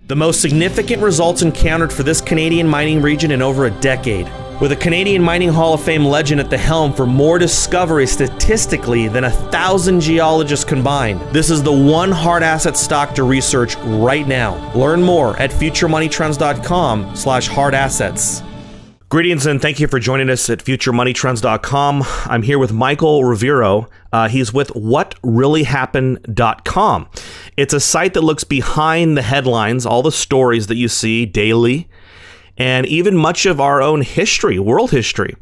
The most significant results encountered for this Canadian mining region in over a decade. With a Canadian Mining Hall of Fame legend at the helm for more discoveries statistically than 1,000 geologists combined, this is the one hard asset stock to research right now. Learn more at futuremoneytrends.com/hardassets. Greetings and thank you for joining us at futuremoneytrends.com. I'm here with Michael Rivero. He's with whatreallyhappened.com. It's a site that looks behind the headlines, all the stories that you see daily, and even much of our own history, world history.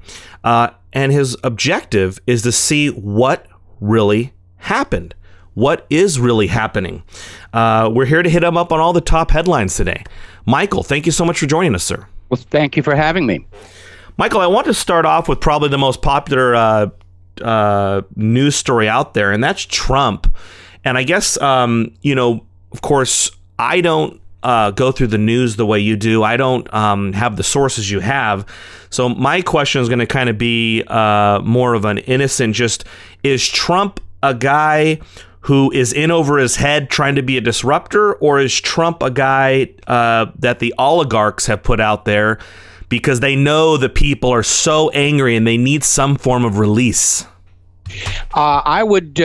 And his objective is to see what really happened. What is really happening? We're here to hit him up on all the top headlines today. Michael, thank you so much for joining us, sir. Well, thank you for having me. Michael, I want to start off with probably the most popular news story out there, and that's Trump. And I guess, you know, of course, I don't go through the news the way you do. I don't have the sources you have. So my question is going to kind of be more of an innocent, just, is Trump a guy who is in over his head trying to be a disruptor, or is Trump a guy that the oligarchs have put out there because they know the people are so angry and they need some form of release? I would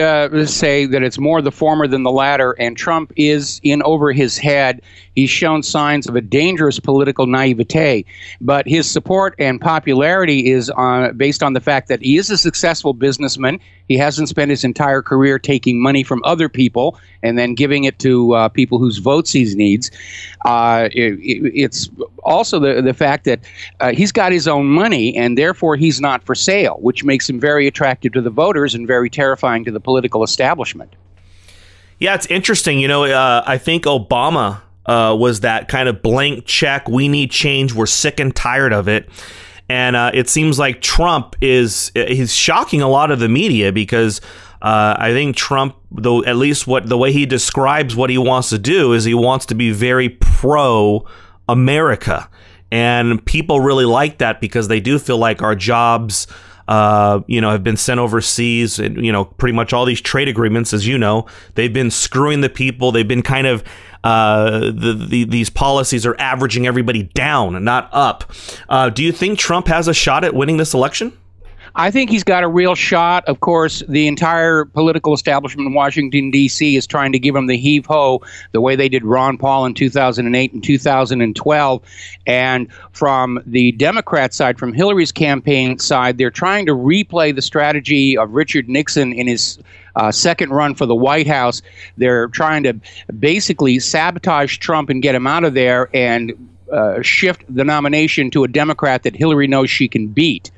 say that it's more the former than the latter, and Trump is in over his head. He's shown signs of a dangerous political naivete, but his support and popularity is based on the fact that he is a successful businessman. He hasn't spent his entire career taking money from other people and then giving it to people whose votes he needs. It's also the fact that he's got his own money, and therefore he's not for sale, which makes him very attractive to the voters and very terrifying to the political establishment. Yeah, it's interesting. You know, I think Obama was that kind of blank check. We need change. We're sick and tired of it. And it seems like Trump he's shocking a lot of the media because I think Trump, though, at least the way he describes what he wants to do is he wants to be very pro-America. And people really like that because they do feel like our jobs, you know, have been sent overseas, and, you know, pretty much all these trade agreements, as you know, they've been screwing the people. They've been kind of these policies are averaging everybody down, not up. Do you think Trump has a shot at winning this election? I think he's got a real shot. Of course, the entire political establishment in Washington, D.C. is trying to give him the heave-ho the way they did Ron Paul in 2008 and 2012. And from the Democrat side, from Hillary's campaign side, they're trying to replay the strategy of Richard Nixon in his second run for the White House. They're trying to basically sabotage Trump and get him out of there and shift the nomination to a Democrat that Hillary knows she can beat.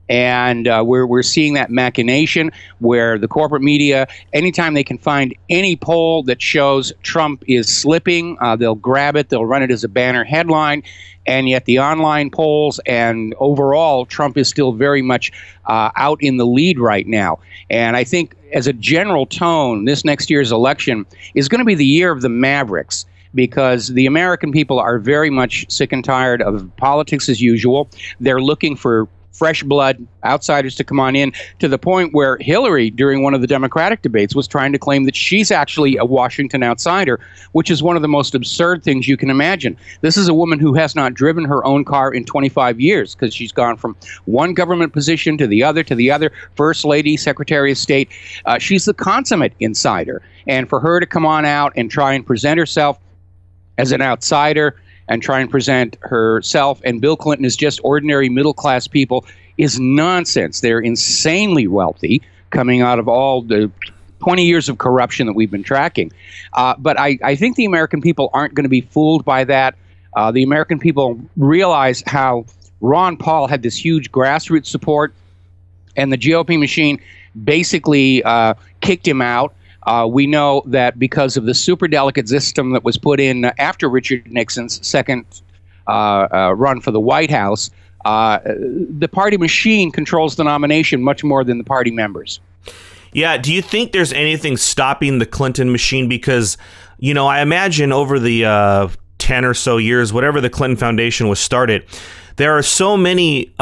And we're seeing that machination where the corporate media, anytime they can find any poll that shows Trump is slipping, they'll grab it, they'll run it as a banner headline. And yet the online polls and overall, Trump is still very much out in the lead right now. And I think as a general tone, this next year's election is going to be the year of the Mavericks, because the American people are very much sick and tired of politics as usual. They're looking for fresh blood, outsiders to come on in, to the point where Hillary, during one of the Democratic debates, was trying to claim that she's actually a Washington outsider, which is one of the most absurd things you can imagine. This is a woman who has not driven her own car in 25 years because she's gone from one government position to the other, First Lady, Secretary of State. She's the consummate insider. And for her to come on out and try and present herself as an outsider and try and present herself and Bill Clinton as just ordinary middle-class people is nonsense. They're insanely wealthy, coming out of all the 20 years of corruption that we've been tracking. But I think the American people aren't going to be fooled by that. The American people realize how Ron Paul had this huge grassroots support, and the GOP machine basically kicked him out. We know that because of the superdelegate system that was put in after Richard Nixon's second run for the White House, the party machine controls the nomination much more than the party members. Yeah. Do you think there's anything stopping the Clinton machine? Because, you know, I imagine over the 10 or so years, whatever the Clinton Foundation was started, there are so many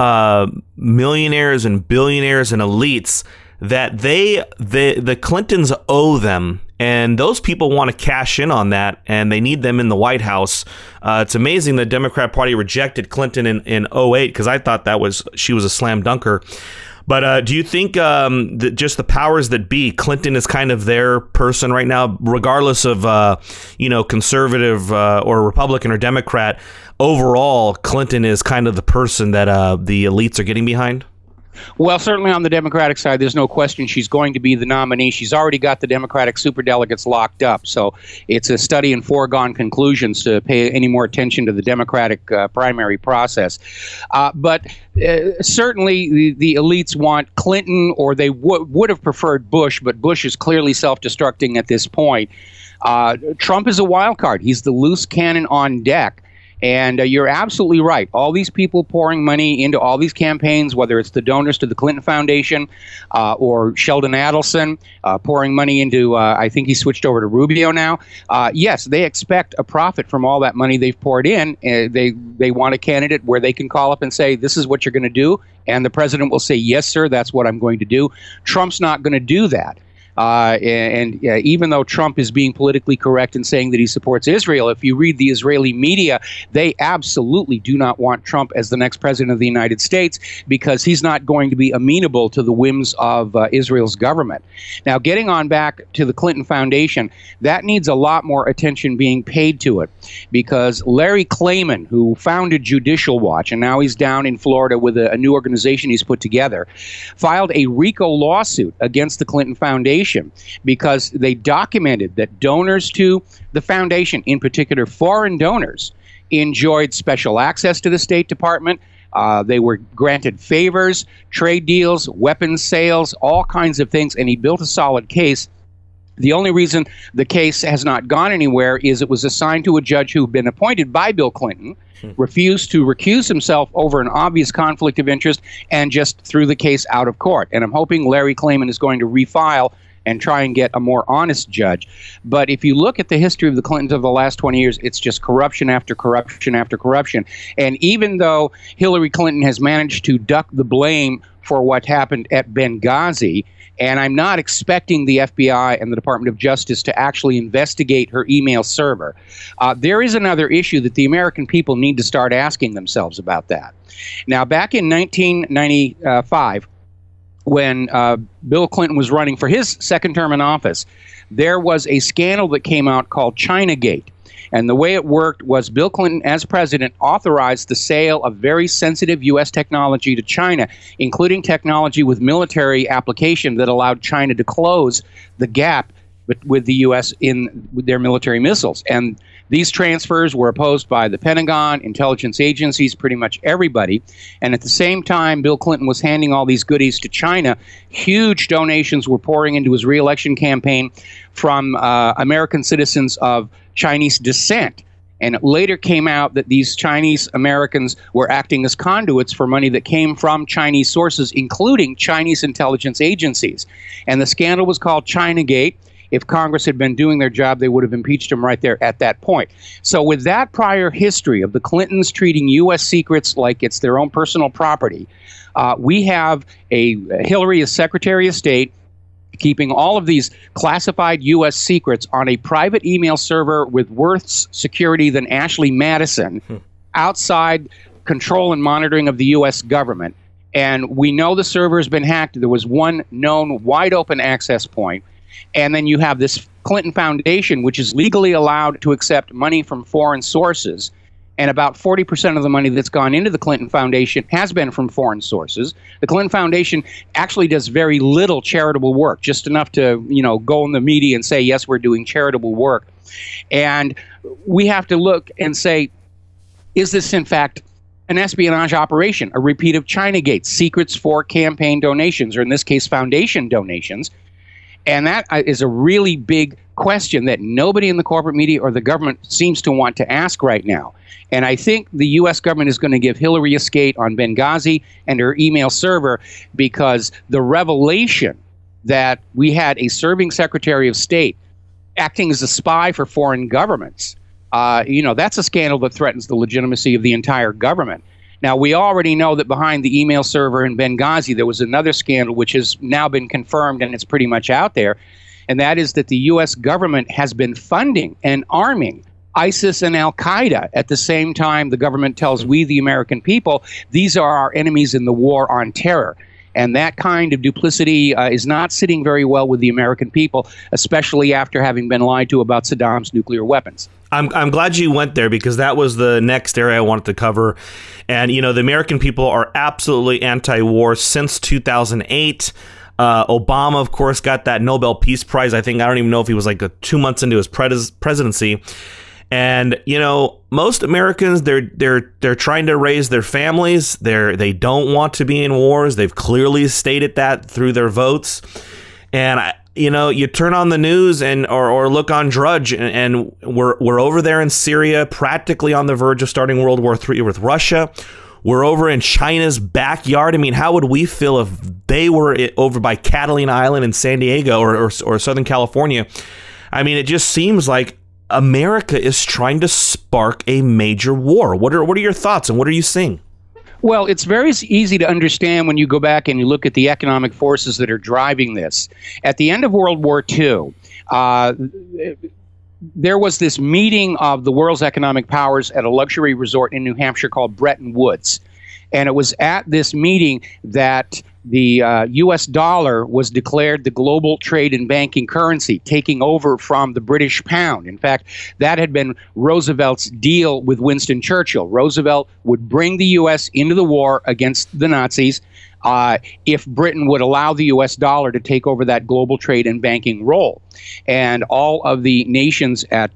millionaires and billionaires and elites that the Clintons owe them And those people want to cash in on that, and they need them in the White House. It's amazing the Democrat Party rejected Clinton in 08, because I thought she was a slam dunker. But do you think that just the powers that be, Clinton is kind of their person right now, regardless of conservative or Republican or Democrat? Overall, Clinton is kind of the person that the elites are getting behind? Well, certainly on the Democratic side, there's no question she's going to be the nominee. She's already got the Democratic superdelegates locked up, so it's a study in foregone conclusions to pay any more attention to the Democratic primary process. But certainly the elites want Clinton, or they would have preferred Bush, but Bush is clearly self-destructing at this point. Trump is a wild card. He's the loose cannon on deck. And you're absolutely right. All these people pouring money into all these campaigns, whether it's the donors to the Clinton Foundation or Sheldon Adelson pouring money into, I think he switched over to Rubio now. Yes, they expect a profit from all that money they've poured in. They want a candidate where they can call up and say, this is what you're going to do. And the president will say, yes, sir, that's what I'm going to do. Trump's not going to do that. Even though Trump is being politically correct in saying that he supports Israel, if you read the Israeli media, they absolutely do not want Trump as the next president of the United States, because he's not going to be amenable to the whims of Israel's government. Now, getting on back to the Clinton Foundation, that needs a lot more attention being paid to it, because Larry Klayman, who founded Judicial Watch, and now he's down in Florida with a new organization he's put together, filed a RICO lawsuit against the Clinton Foundation because they documented that donors to the foundation, in particular foreign donors, enjoyed special access to the State Department. They were granted favors, trade deals, weapons sales, all kinds of things, and he built a solid case. The only reason the case has not gone anywhere is it was assigned to a judge who had been appointed by Bill Clinton, refused to recuse himself over an obvious conflict of interest, and just threw the case out of court. And I'm hoping Larry Klayman is going to refile and try and get a more honest judge. But if you look at the history of the Clintons of the last 20 years, it's just corruption after corruption after corruption. And even though Hillary Clinton has managed to duck the blame for what happened at Benghazi, and I'm not expecting the FBI and the Department of Justice to actually investigate her email server, there is another issue that the American people need to start asking themselves about that. Now, back in 1995, when Bill Clinton was running for his second term in office, there was a scandal that came out called Chinagate. And the way it worked was Bill Clinton, as president, authorized the sale of very sensitive U.S. technology to China, including technology with military application that allowed China to close the gap with the U.S. with their military missiles. And these transfers were opposed by the Pentagon, intelligence agencies, pretty much everybody. And at the same time, Bill Clinton was handing all these goodies to China. Huge donations were pouring into his reelection campaign from American citizens of Chinese descent. And it later came out that these Chinese Americans were acting as conduits for money that came from Chinese sources, including Chinese intelligence agencies. And the scandal was called Chinagate. If Congress had been doing their job, they would have impeached him right there at that point. So with that prior history of the Clintons treating U.S. secrets like it's their own personal property, we have Hillary as Secretary of State keeping all of these classified U.S. secrets on a private email server with worse security than Ashley Madison, outside control and monitoring of the U.S. government. And we know the server has been hacked. There was one known wide open access point. And then you have this Clinton Foundation, which is legally allowed to accept money from foreign sources. And about 40% of the money that's gone into the Clinton Foundation has been from foreign sources. The Clinton Foundation actually does very little charitable work, just enough to, go in the media and say, yes, we're doing charitable work. And we have to look and say, is this in fact an espionage operation, a repeat of Chinagate, secrets for campaign donations, or in this case, foundation donations? And that is a really big question that nobody in the corporate media or the government seems to want to ask right now. And I think the U.S. government is going to give Hillary a skate on Benghazi and her email server, because the revelation that we had a serving Secretary of State acting as a spy for foreign governments, that's a scandal that threatens the legitimacy of the entire government. Now, we already know that behind the email server in Benghazi, there was another scandal which has now been confirmed, and it's pretty much out there. and that is that the U.S. government has been funding and arming ISIS and Al-Qaeda. At the same time, the government tells we, the American people, these are our enemies in the war on terror. And that kind of duplicity is not sitting very well with the American people, especially after having been lied to about Saddam's nuclear weapons. I'm glad you went there, because that was the next area I wanted to cover. And, you know, the American people are absolutely anti-war since 2008. Obama, of course, got that Nobel Peace Prize. I don't even know if he was like 2 months into his presidency. And, you know, most Americans, they're trying to raise their families. They don't want to be in wars. They've clearly stated that through their votes. And you know, you turn on the news or look on Drudge, and we're over there in Syria, practically on the verge of starting World War III with Russia. We're over in China's backyard. I mean, how would we feel if they were over by Catalina Island in San Diego or Southern California? I mean, it just seems like America is trying to spark a major war. What are your thoughts, and what are you seeing? Well, it's very easy to understand when you go back and you look at the economic forces that are driving this. At the end of World War II, there was this meeting of the world's economic powers at a luxury resort in New Hampshire called Bretton Woods. And it was at this meeting that the U.S. dollar was declared the global trade and banking currency, taking over from the British pound. In fact, that had been Roosevelt's deal with Winston Churchill. Roosevelt would bring the U.S. into the war against the Nazis if Britain would allow the U.S. dollar to take over that global trade and banking role. And all of the nations at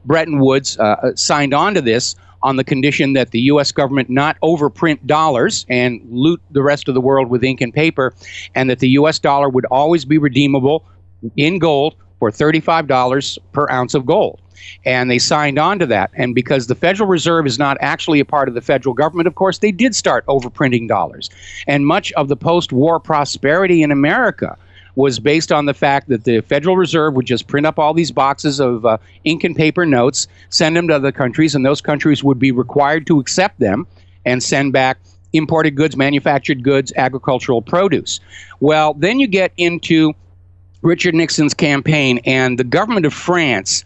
Bretton Woods signed on to this on the condition that the U.S. government not overprint dollars and loot the rest of the world with ink and paper, and that the U.S. dollar would always be redeemable in gold for $35 per ounce of gold. And they signed on to that. And because the Federal Reserve is not actually a part of the federal government, of course, they did start overprinting dollars. And much of the post-war prosperity in America was based on the fact that the Federal Reserve would just print up all these boxes of ink and paper notes, send them to other countries, and those countries would be required to accept them and send back imported goods, manufactured goods, agricultural produce. Well, then you get into Richard Nixon's campaign, and the government of France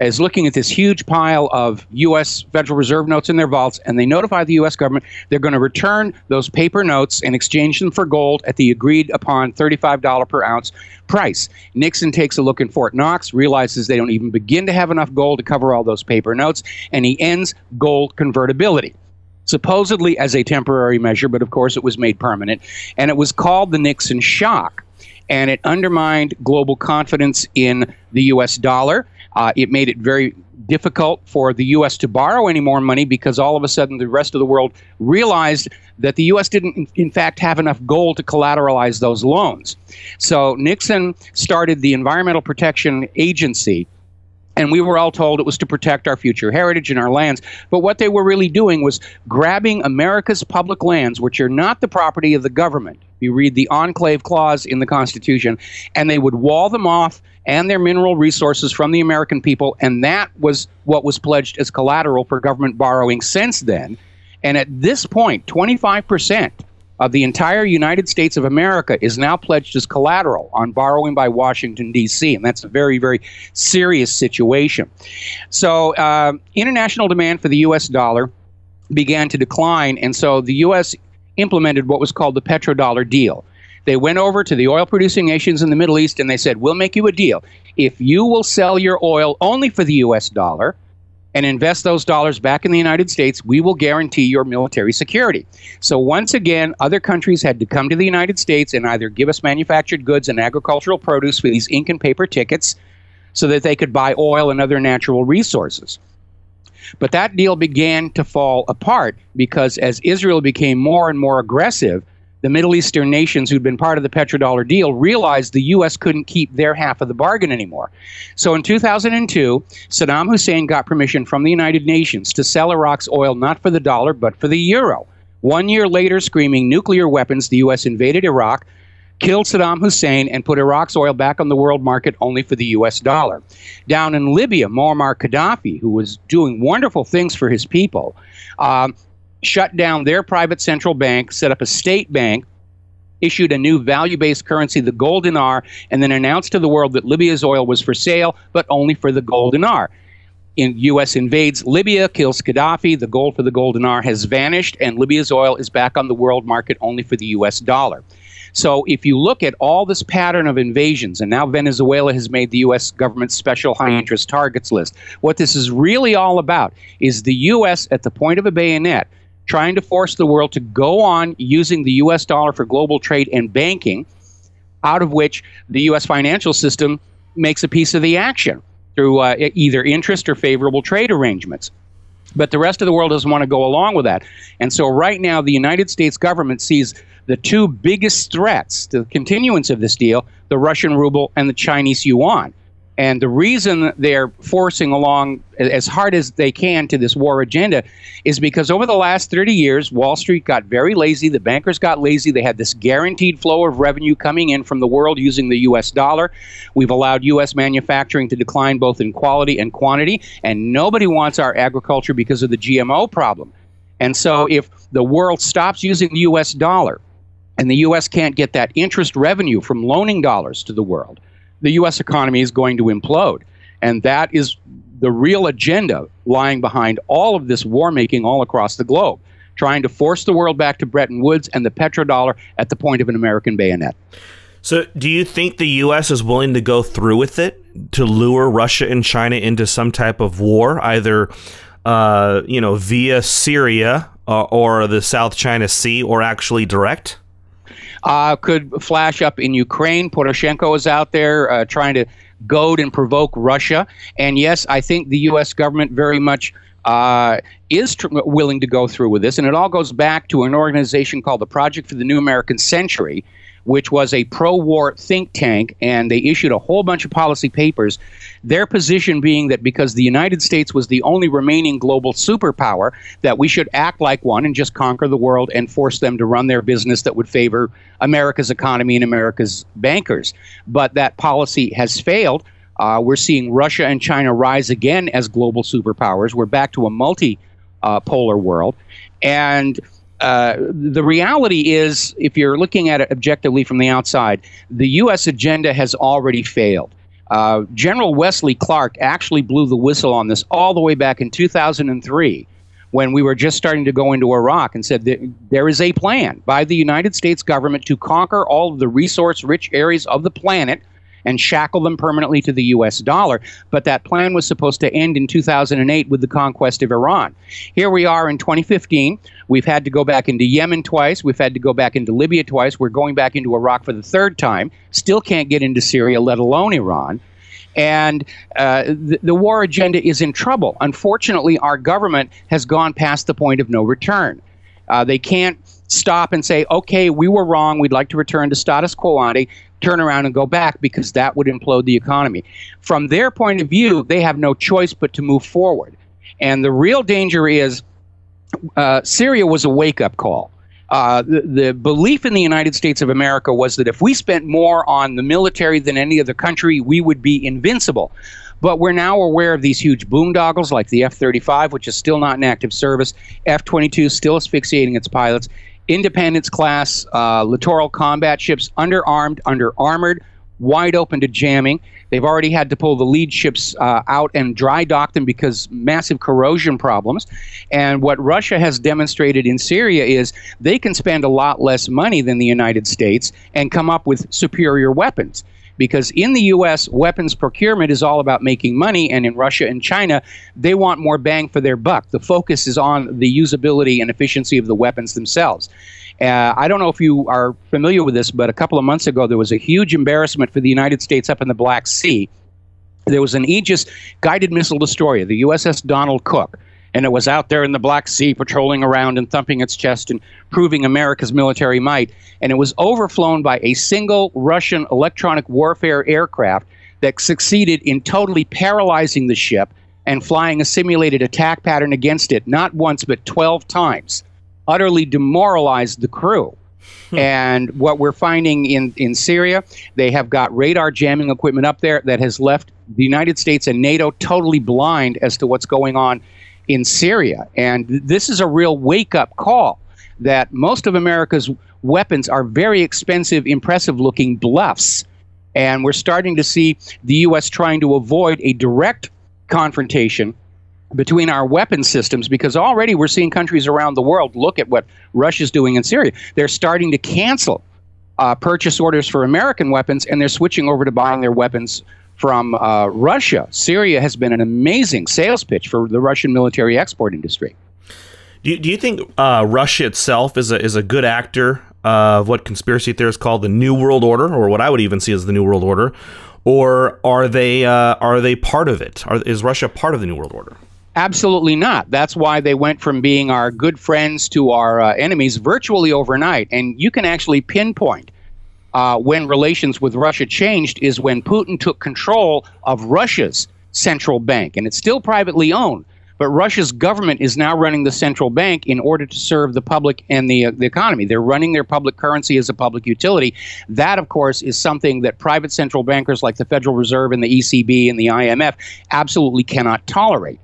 is looking at this huge pile of U.S. Federal Reserve notes in their vaults, and they notify the U.S. government they're going to return those paper notes and exchange them for gold at the agreed upon $35 per ounce price. Nixon takes a look in Fort Knox, realizes they don't even begin to have enough gold to cover all those paper notes, and he ends gold convertibility, supposedly as a temporary measure, but of course it was made permanent, and it was called the Nixon shock, and it undermined global confidence in the U.S. dollar. It made it very difficult for the U.S. to borrow any more money because all of a sudden the rest of the world realized that the U.S. didn't, in fact, have enough gold to collateralize those loans. So Nixon started the Environmental Protection Agency, and we were all told it was to protect our future heritage and our lands. But what they were really doing was grabbing America's public lands, which are not the property of the government. You read the enclave clause in the Constitution, and they would wall them off and their mineral resources from the American people, and that was what was pledged as collateral for government borrowing since then. And at this point, 25% of the entire United States of America is now pledged as collateral on borrowing by Washington, D.C., and that's a very, very serious situation. So international demand for the U.S. dollar began to decline, and so the U.S. implemented what was called the petrodollar deal. They went over to the oil-producing nations in the Middle East and they said, we'll make you a deal. If you will sell your oil only for the U.S. dollar and invest those dollars back in the United States, we will guarantee your military security. So once again, other countries had to come to the United States and either give us manufactured goods and agricultural produce for these ink and paper tickets so that they could buy oil and other natural resources. But that deal began to fall apart because as Israel became more and more aggressive, the Middle Eastern nations who'd been part of the petrodollar deal realized the U.S. couldn't keep their half of the bargain anymore. So in 2002, Saddam Hussein got permission from the United Nations to sell Iraq's oil not for the dollar, but for the euro. 1 year later, screaming nuclear weapons, the U.S. invaded Iraq, killed Saddam Hussein, and put Iraq's oil back on the world market only for the U.S. dollar. Down in Libya, Muammar Gaddafi, who was doing wonderful things for his people, shut down their private central bank, set up a state bank, issued a new value-based currency, the gold dinar, and then announced to the world that Libya's oil was for sale, but only for the gold dinar. U.S. invades Libya, kills Gaddafi, the gold for the gold dinar has vanished, and Libya's oil is back on the world market only for the U.S. dollar. So if you look at all this pattern of invasions, and now Venezuela has made the U.S. government's special high-interest targets list, what this is really all about is the U.S. at the point of a bayonet trying to force the world to go on using the U.S. dollar for global trade and banking, out of which the U.S. financial system makes a piece of the action through either interest or favorable trade arrangements. But the rest of the world doesn't want to go along with that. And so right now, the United States government sees the two biggest threats to the continuance of this deal, the Russian ruble and the Chinese yuan. And the reason they're forcing along as hard as they can to this war agenda is because over the last 30 years, Wall Street got very lazy. The bankers got lazy. They had this guaranteed flow of revenue coming in from the world using the U.S. dollar. We've allowed U.S. manufacturing to decline both in quality and quantity. And nobody wants our agriculture because of the GMO problem. And so if the world stops using the U.S. dollar and the U.S. can't get that interest revenue from loaning dollars to the world, the U.S. economy is going to implode. And that is the real agenda lying behind all of this war making all across the globe, trying to force the world back to Bretton Woods and the petrodollar at the point of an American bayonet. So do you think the U.S. is willing to go through with it to lure Russia and China into some type of war, either via Syria or the South China Sea, or actually direct? Could flash up in Ukraine. Poroshenko is out there trying to goad and provoke Russia. And yes, I think the U.S. government very much is willing to go through with this. And it all goes back to an organization called the Project for the New American Century, which was a pro-war think tank, and they issued a whole bunch of policy papers, their position being that because the United States was the only remaining global superpower, that we should act like one and just conquer the world and force them to run their business that would favor America's economy and America's bankers. But that policy has failed. We're seeing Russia and China rise again as global superpowers. We're back to a multi-polar world. And the reality is, if you're looking at it objectively from the outside, the U.S. agenda has already failed. General Wesley Clark actually blew the whistle on this all the way back in 2003, when we were just starting to go into Iraq, and said that there is a plan by the United States government to conquer all of the resource-rich areas of the planet and shackle them permanently to the U.S. dollar. But that plan was supposed to end in 2008 with the conquest of Iran. Here we are in 2015. We've had to go back into Yemen twice. We've had to go back into Libya twice. We're going back into Iraq for the third time. Still can't get into Syria, let alone Iran. And the war agenda is in trouble. Unfortunately, our government has gone past the point of no return. They can't stop and say, okay, we were wrong. We'd like to return to status quo ante, turn around and go back, because that would implode the economy. From their point of view, they have no choice but to move forward. And the real danger is Syria was a wake-up call. The belief in the United States of America was that if we spent more on the military than any other country, we would be invincible. But we're now aware of these huge boondoggles like the F-35, which is still not in active service, F-22 still asphyxiating its pilots, Independence-class littoral combat ships, underarmed, under-armored, wide open to jamming. They've already had to pull the lead ships out and dry dock them because massive corrosion problems. And what Russia has demonstrated in Syria is they can spend a lot less money than the United States and come up with superior weapons. Because in the U.S., weapons procurement is all about making money, and in Russia and China, they want more bang for their buck. The focus is on the usability and efficiency of the weapons themselves. I don't know if you are familiar with this, but a couple of months ago, there was a huge embarrassment for the United States up in the Black Sea. There was an Aegis guided missile destroyer, the USS Donald Cook, and it was out there in the Black Sea patrolling around and thumping its chest and proving America's military might. And it was overflown by a single Russian electronic warfare aircraft that succeeded in totally paralyzing the ship and flying a simulated attack pattern against it, not once but 12 times, utterly demoralized the crew. And what we're finding in Syria, they have got radar jamming equipment up there that has left the United States and NATO totally blind as to what's going on in Syria. And this is a real wake-up call. that most of America's weapons are very expensive, impressive-looking bluffs. And we're starting to see the U.S. trying to avoid a direct confrontation between our weapon systems, because already we're seeing countries around the world look at what Russia's doing in Syria. They're starting to cancel purchase orders for American weapons, and they're switching over to buying their weapons from Russia. Syria has been an amazing sales pitch for the Russian military export industry. Do you think Russia itself is a good actor of what conspiracy theorists call the New World Order, or what I would even see as the New World Order, or are they part of it? Is Russia part of the New World Order? Absolutely not. That's why they went from being our good friends to our enemies virtually overnight. And you can actually pinpoint when relations with Russia changed is when Putin took control of Russia's central bank. And it's still privately owned, but Russia's government is now running the central bank in order to serve the public and the economy. They're running their public currency as a public utility. That, of course, is something that private central bankers like the Federal Reserve and the ECB and the IMF absolutely cannot tolerate.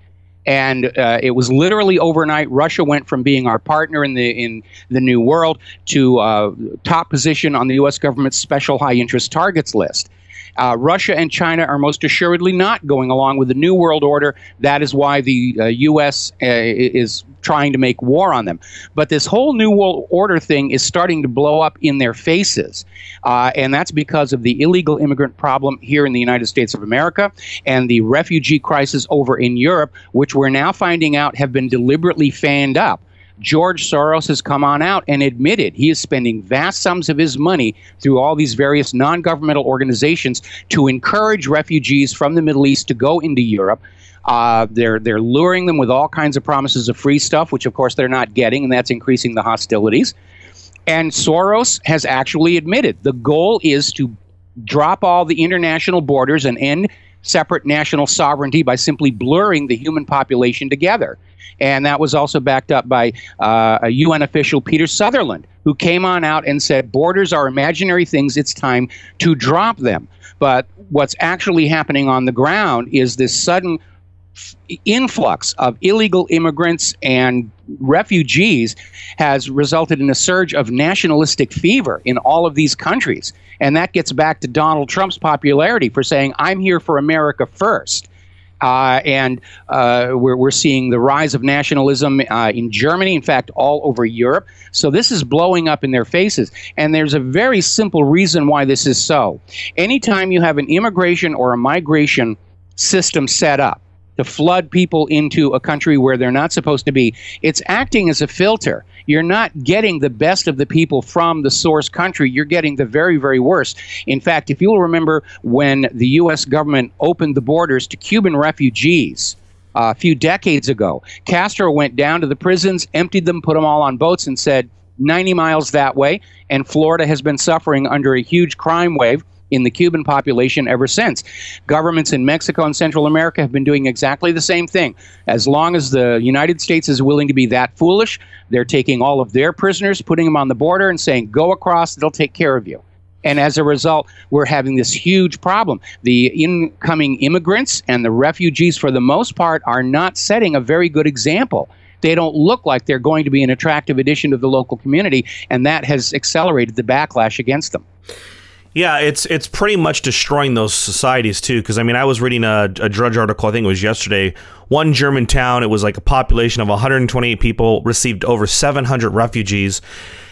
And it was literally overnight. Russia went from being our partner in the New World to top position on the U.S. government's special high interest targets list. Russia and China are most assuredly not going along with the New World Order. That is why the U.S. Is trying to make war on them. But this whole New World Order thing is starting to blow up in their faces. And that's because of the illegal immigrant problem here in the United States of America and the refugee crisis over in Europe, which we're now finding out have been deliberately fanned up. George Soros has come on out and admitted he is spending vast sums of his money through all these various non-governmental organizations to encourage refugees from the Middle East to go into Europe. They're luring them with all kinds of promises of free stuff, which of course they're not getting, and that's increasing the hostilities. And Soros has actually admitted the goal is to drop all the international borders and end separate national sovereignty by simply blurring the human population together. And that was also backed up by a UN official, Peter Sutherland, who came on out and said, borders are imaginary things, it's time to drop them. But what's actually happening on the ground is this sudden influx of illegal immigrants and refugees has resulted in a surge of nationalistic fever in all of these countries. And that gets back to Donald Trump's popularity for saying, I'm here for America first. And we're seeing the rise of nationalism in Germany, in fact, all over Europe. So this is blowing up in their faces. And there's a very simple reason why this is so. Anytime you have an immigration or a migration system set up to flood people into a country where they're not supposed to be, it's acting as a filter. You're not getting the best of the people from the source country. You're getting the very, very worst. In fact, if you'll remember when the U.S. government opened the borders to Cuban refugees a few decades ago, Castro went down to the prisons, emptied them, put them all on boats, and said 90 miles that way. And Florida has been suffering under a huge crime wave in the Cuban population ever since. Governments in Mexico and Central America have been doing exactly the same thing. As long as the United States is willing to be that foolish, they're taking all of their prisoners, putting them on the border and saying, go across, they'll take care of you. And as a result, we're having this huge problem. The incoming immigrants and the refugees, for the most part, are not setting a very good example. They don't look like they're going to be an attractive addition to the local community, and that has accelerated the backlash against them. Yeah, it's pretty much destroying those societies, too, because, I mean, I was reading a Drudge article, I think it was yesterday. One German town, it was like a population of 128 people, received over 700 refugees.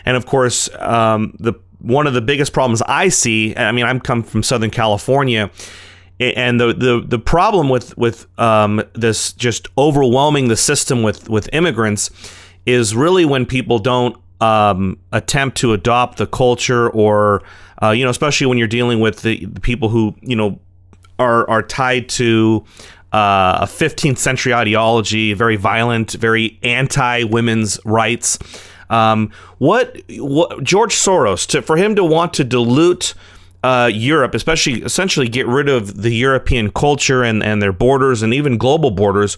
And, of course, one of the biggest problems I see, I mean, I'm come from Southern California, and the problem with this just overwhelming the system with immigrants is really when people don't attempt to adopt the culture or especially when you're dealing with the people who, are tied to a 15th century ideology, very violent, very anti-women's rights. What George Soros, for him to want to dilute Europe, essentially get rid of the European culture and their borders and even global borders,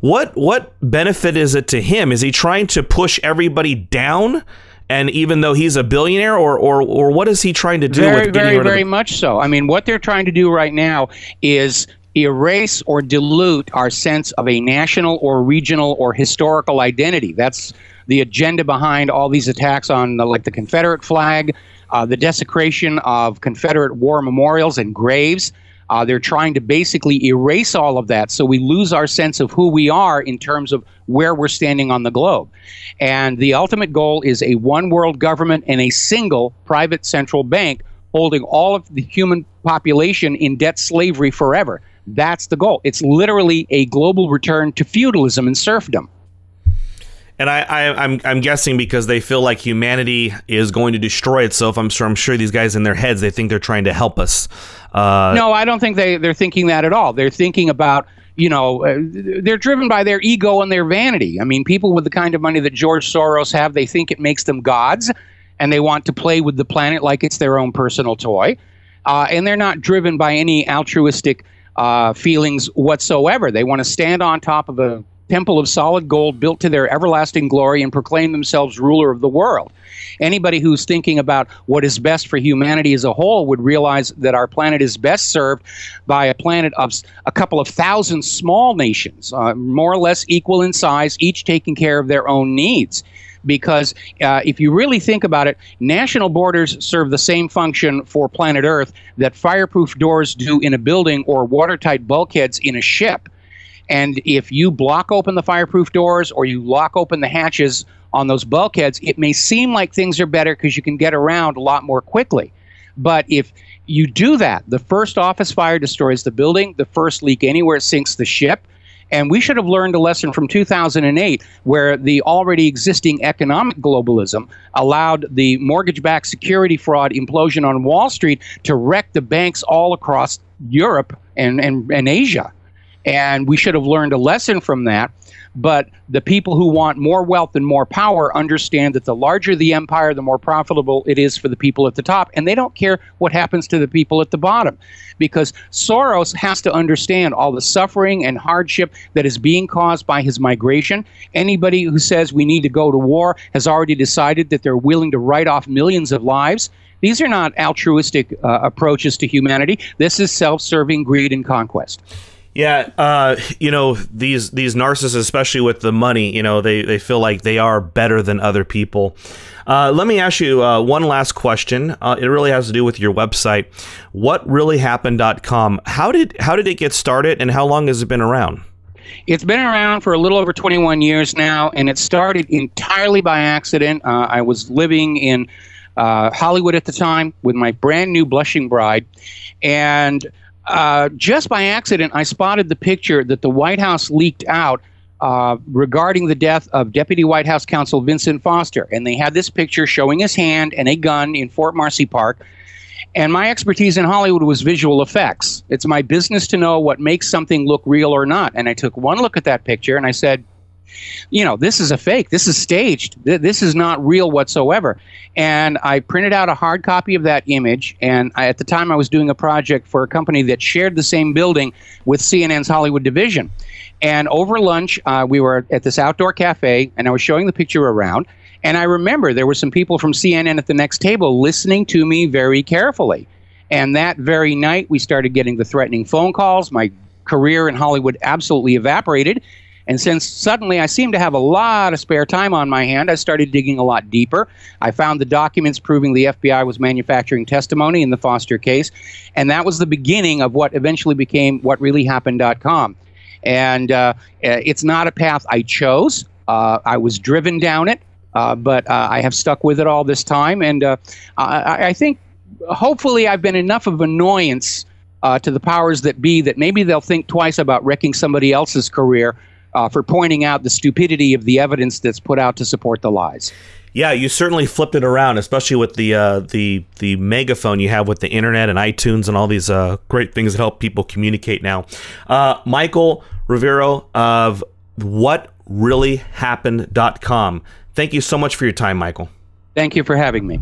what benefit is it to him? Is he trying to push everybody down? And even though he's a billionaire, or what is he trying to do? Very much so. I mean, what they're trying to do right now is erase or dilute our sense of a national or regional or historical identity. That's the agenda behind all these attacks on like the Confederate flag, the desecration of Confederate war memorials and graves. They're trying to basically erase all of that so we lose our sense of who we are in terms of where we're standing on the globe. And the ultimate goal is a one world government and a single private central bank holding all of the human population in debt slavery forever. That's the goal. It's literally a global return to feudalism and serfdom. And I'm guessing because they feel like humanity is going to destroy itself. I'm sure these guys in their heads, they think they're trying to help us. No, I don't think they're thinking that at all. They're thinking about, they're driven by their ego and their vanity. I mean, people with the kind of money that George Soros have, they think it makes them gods, and they want to play with the planet like it's their own personal toy. And they're not driven by any altruistic feelings whatsoever. They want to stand on top of a temple of solid gold built to their everlasting glory and proclaim themselves ruler of the world. Anybody who's thinking about what is best for humanity as a whole would realize that our planet is best served by a planet of a couple of thousand small nations, more or less equal in size, each taking care of their own needs. Because if you really think about it, national borders serve the same function for planet Earth that fireproof doors do in a building or watertight bulkheads in a ship. And if you block open the fireproof doors or you lock open the hatches on those bulkheads, it may seem like things are better because you can get around a lot more quickly. But if you do that, the first office fire destroys the building, the first leak anywhere sinks the ship. And we should have learned a lesson from 2008, where the already existing economic globalism allowed the mortgage-backed security fraud implosion on Wall Street to wreck the banks all across Europe and Asia. And we should have learned a lesson from that. But the people who want more wealth and more power understand that the larger the empire, the more profitable it is for the people at the top. And they don't care what happens to the people at the bottom. Because Soros has to understand all the suffering and hardship that is being caused by his migration. Anybody who says we need to go to war has already decided that they're willing to write off millions of lives. These are not altruistic approaches to humanity. This is self-serving greed and conquest. Yeah, these narcissists, especially with the money, they feel like they are better than other people. Let me ask you one last question. It really has to do with your website, whatreallyhappened.com. How did it get started, and how long has it been around? It's been around for a little over 21 years now, and it started entirely by accident. I was living in Hollywood at the time with my brand new blushing bride, and just by accident, I spotted the picture that the White House leaked out regarding the death of Deputy White House Counsel Vincent Foster. And they had this picture showing his hand and a gun in Fort Marcy Park. And my expertise in Hollywood was visual effects. It's my business to know what makes something look real or not. And I took one look at that picture and I said, this is a fake. This is staged. This is not real whatsoever. And I printed out a hard copy of that image. And at the time, I was doing a project for a company that shared the same building with CNN's Hollywood division. And over lunch, we were at this outdoor cafe, and I was showing the picture around. And I remember there were some people from CNN at the next table listening to me very carefully. And that very night, we started getting the threatening phone calls. My career in Hollywood absolutely evaporated. And since suddenly I seemed to have a lot of spare time on my hand, I started digging a lot deeper. I found the documents proving the FBI was manufacturing testimony in the Foster case. And that was the beginning of what eventually became whatreallyhappened.com. And it's not a path I chose. I was driven down it, but I have stuck with it all this time. And I think hopefully I've been enough of annoyance to the powers that be that maybe they'll think twice about wrecking somebody else's career for pointing out the stupidity of the evidence that's put out to support the lies. Yeah, you certainly flipped it around, especially with the megaphone you have with the internet and iTunes and all these great things that help people communicate now. Michael Rivero of whatreallyhappened.com. Thank you so much for your time, Michael. Thank you for having me.